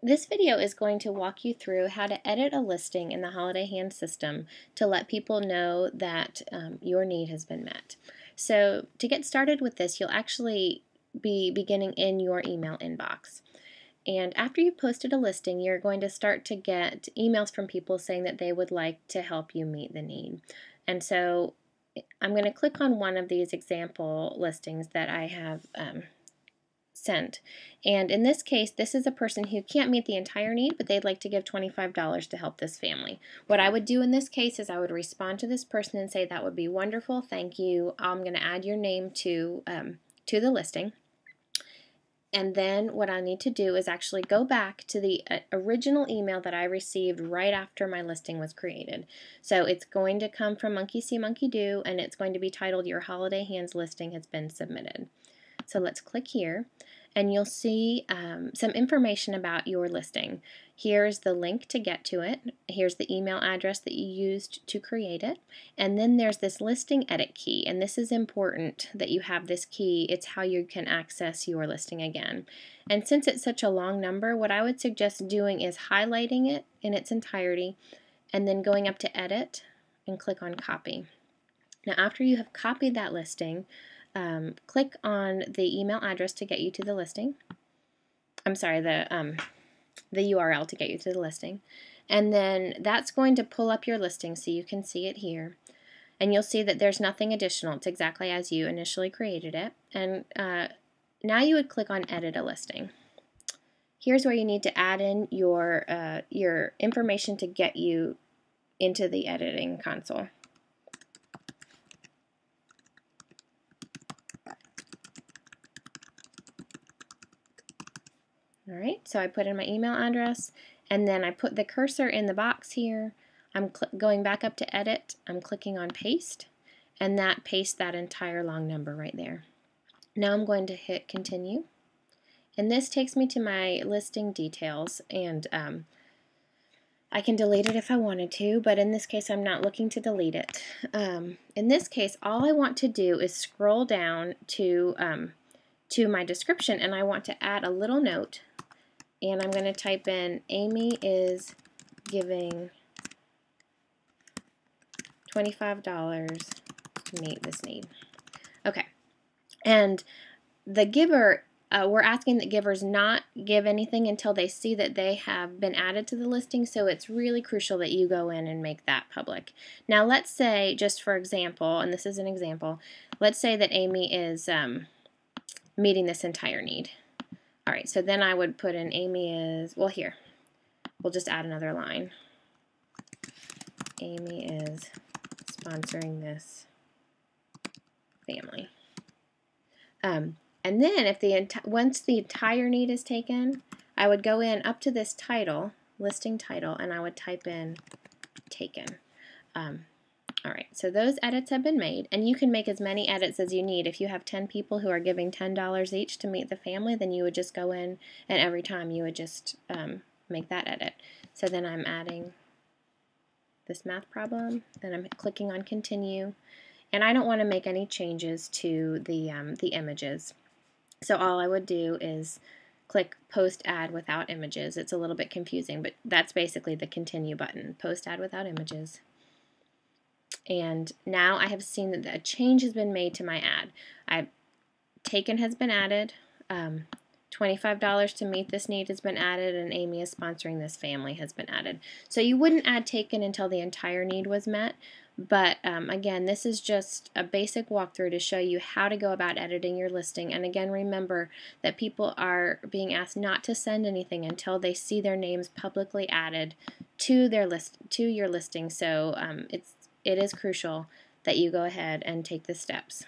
This video is going to walk you through how to edit a listing in the Holiday Hand system to let people know that your need has been met. So to get started with this, you'll actually be beginning in your email inbox. And after you've posted a listing, you're going to start to get emails from people saying that they would like to help you meet the need. And so I'm going to click on one of these example listings that I have sent. And in this case, this is a person who can't meet the entire need, but they'd like to give $25 to help this family. What I would do in this case is I would respond to this person and say, that would be wonderful, thank you. I'm going to add your name to the listing. And then what I need to do is actually go back to the original email that I received right after my listing was created. So it's going to come from Monkey See, Monkey Do, and it's going to be titled, Your Holiday Hands Listing Has Been Submitted. So let's click here, and you'll see some information about your listing. Here's the link to get to it. Here's the email address that you used to create it. And then there's this listing edit key, and this is important that you have this key. It's how you can access your listing again. And since it's such a long number, what I would suggest doing is highlighting it in its entirety and then going up to edit and click on copy. Now after you have copied that listing, click on the email address to get you to the listing. I'm sorry, the URL to get you to the listing. And then that's going to pull up your listing so you can see it here. And you'll see that there's nothing additional. It's exactly as you initially created it. And now you would click on Edit a Listing. Here's where you need to add in your information to get you into the editing console. Alright, so I put in my email address, and then I put the cursor in the box here. I'm going back up to edit, I'm clicking on paste, and that pastes that entire long number right there. Now I'm going to hit continue, and this takes me to my listing details, and I can delete it if I wanted to, but in this case I'm not looking to delete it. In this case, all I want to do is scroll down to my description, and I want to add a little note. And I'm going to type in, Amy is giving $25 to meet this need. Okay. And the giver, we're asking that givers not give anything until they see that they have been added to the listing, so it's really crucial that you go in and make that public. Now let's say, just for example, and this is an example, let's say that Amy is meeting this entire need. Alright, so then I would put in Amy is, well here, we'll just add another line. Amy is sponsoring this family. And then if once the entire need is taken, I would go in up to this title, listing title, and I would type in taken. Alright, so those edits have been made, and you can make as many edits as you need. If you have 10 people who are giving $10 each to meet the family, then you would just go in, and every time you would just make that edit. So then I'm adding this math problem, then I'm clicking on continue, and I don't want to make any changes to the images. So all I would do is click post ad without images. It's a little bit confusing, but that's basically the continue button, post ad without images. And now I have seen that a change has been made to my ad. Taken has been added, $25 to meet this need has been added, and Amy is sponsoring this family has been added. So you wouldn't add taken until the entire need was met, but again, this is just a basic walkthrough to show you how to go about editing your listing. And again, remember that people are being asked not to send anything until they see their names publicly added to your listing. So it is crucial that you go ahead and take the steps.